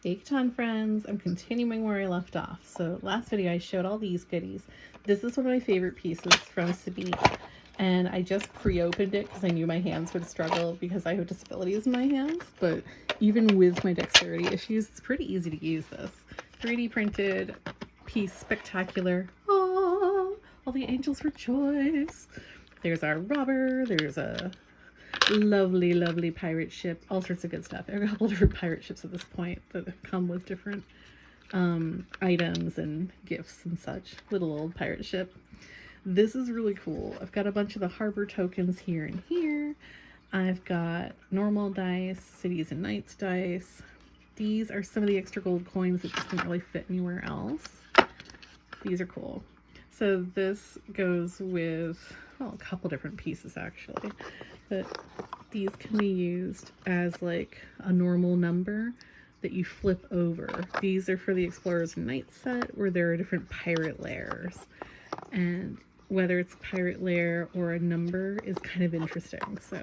Hey Catan friends, I'm continuing where I left off. So last video I showed all these goodies. This is one of my favorite pieces from Sabine, and I just pre-opened it because I knew my hands would struggle because I have disabilities in my hands, but even with my dexterity issues, it's pretty easy to use this. 3D printed piece, spectacular. Oh, all the angels rejoice. There's our robber, there's a lovely pirate ship, all sorts of good stuff. I've got a couple different pirate ships at this point that come with different items and gifts and such. Little old pirate ship. This is really cool. I've got a bunch of the harbor tokens here and here. I've got normal dice, cities and knights dice. These are some of the extra gold coins that just didn't really fit anywhere else. These are cool. So this goes with, well, a couple different pieces actually, but these can be used as like a normal number that you flip over. These are for the Explorers and Knights set where there are different pirate lairs, and whether it's a pirate lair or a number is kind of interesting. So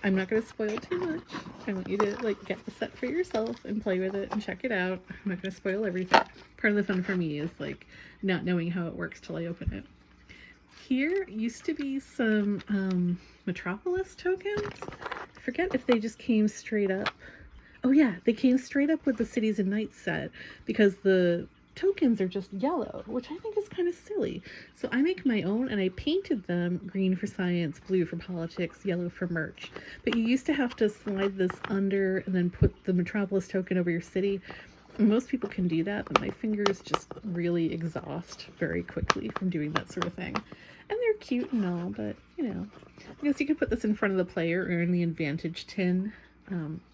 I'm not going to spoil too much. I want you to like get the set for yourself and play with it and check it out. I'm not going to spoil everything. Part of the fun for me is like not knowing how it works till I open it. Here used to be some Metropolis tokens. I forget if they just came straight up. Oh yeah, they came straight up with the Cities and Knights set because the tokens are just yellow, which I think is kind of silly. So I make my own and I painted them green for science, blue for politics, yellow for merch. But you used to have to slide this under and then put the Metropolis token over your city. Most people can do that, but my fingers just really exhaust very quickly from doing that sort of thing. And they're cute and all, but you know, I guess you could put this in front of the player or in the advantage tin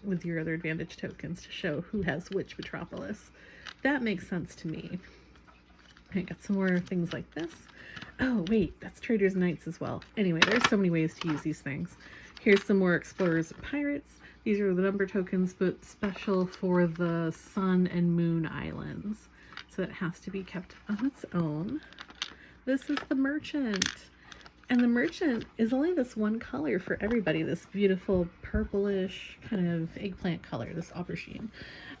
with your other advantage tokens to show who has which Metropolis. That makes sense to me. I got some more things like this. Oh wait, that's Traders and Knights as well. Anyway, there's so many ways to use these things. Here's some more Explorers and Pirates. These are the number tokens, but special for the Sun and Moon Islands. So it has to be kept on its own. This is the Merchant. And the Merchant is only this one color for everybody. This beautiful purplish kind of eggplant color, this aubergine.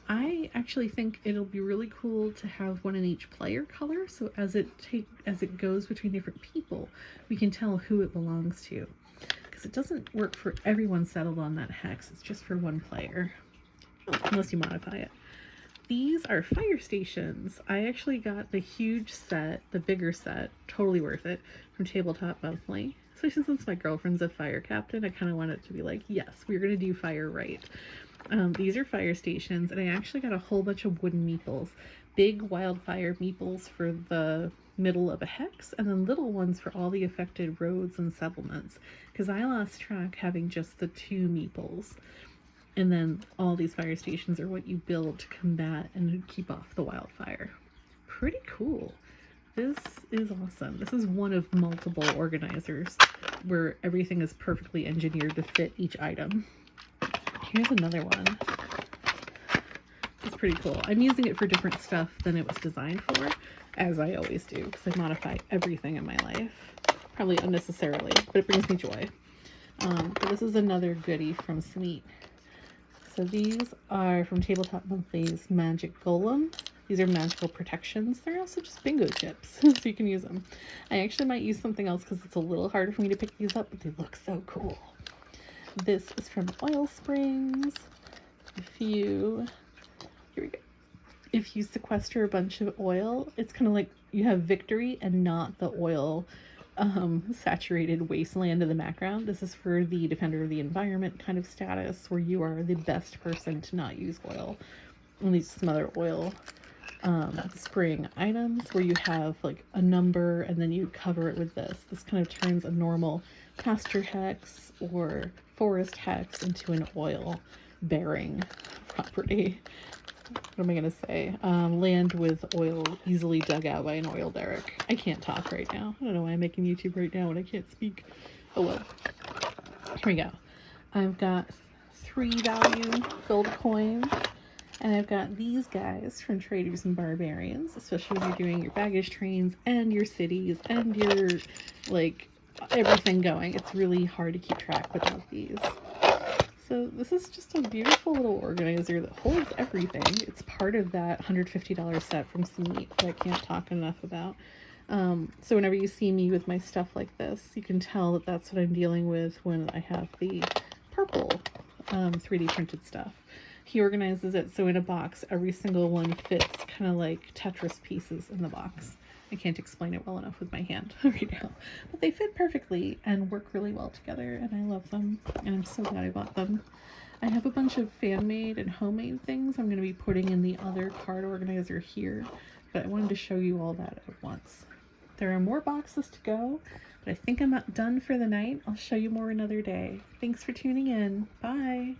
I actually think it'll be really cool to have one in each player color. So as it goes between different people, we can tell who it belongs to. Because it doesn't work for everyone settled on that hex. It's just for one player, unless you modify it. These are fire stations. I actually got the huge set, the bigger set, totally worth it, from TableTop Monthly. Especially since my girlfriend's a fire captain, I kind of want it to be like, yes, we're going to do fire right. These are fire stations, and I actually got a whole bunch of wooden meeples. Big wildfire meeples for the middle of a hex, and then little ones for all the affected roads and settlements, because I lost track having just the 2 meeples. And then all these fire stations are what you build to combat and keep off the wildfire. Pretty cool. This is awesome. This is one of multiple organizers where everything is perfectly engineered to fit each item. Here's another one. It's pretty cool. I'm using it for different stuff than it was designed for, as I always do, because I modify everything in my life. Probably unnecessarily, but it brings me joy. But this is another goodie from Sweet. So these are from TableTop Monthly's Magic Golem. These are magical protections. They're also just bingo chips, so you can use them. I actually might use something else because it's a little harder for me to pick these up, but they look so cool. This is from Oil Springs. Here we go. If you sequester a bunch of oil, it's kind of like you have victory and not the oil saturated wasteland in the background. This is for the Defender of the Environment kind of status where you are the best person to not use oil. And these some other oil spraying items where you have like a number and then you cover it with this. This kind of turns a normal pasture hex or forest hex into an oil bearing property. What am I going to say? Land with oil easily dug out by an oil derrick. I can't talk right now. I don't know why I'm making YouTube right now when I can't speak. Oh well. Here we go. I've got 3 value gold coins. And I've got these guys from Traders and Barbarians, especially when you're doing your baggage trains and your cities and your, like, everything going. It's really hard to keep track without these. So this is just a beautiful little organizer that holds everything. It's part of that $150 set from Sumeet that I can't talk enough about. So whenever you see me with my stuff like this, you can tell that that's what I'm dealing with when I have the purple 3D printed stuff. He organizes it so in a box, every single one fits kind of like Tetris pieces in the box. I can't explain it well enough with my hand right now, but they fit perfectly and work really well together, and I love them, and I'm so glad I bought them. I have a bunch of fan-made and homemade things I'm going to be putting in the other card organizer here, but I wanted to show you all that at once. There are more boxes to go, but I think I'm done for the night. I'll show you more another day. Thanks for tuning in. Bye!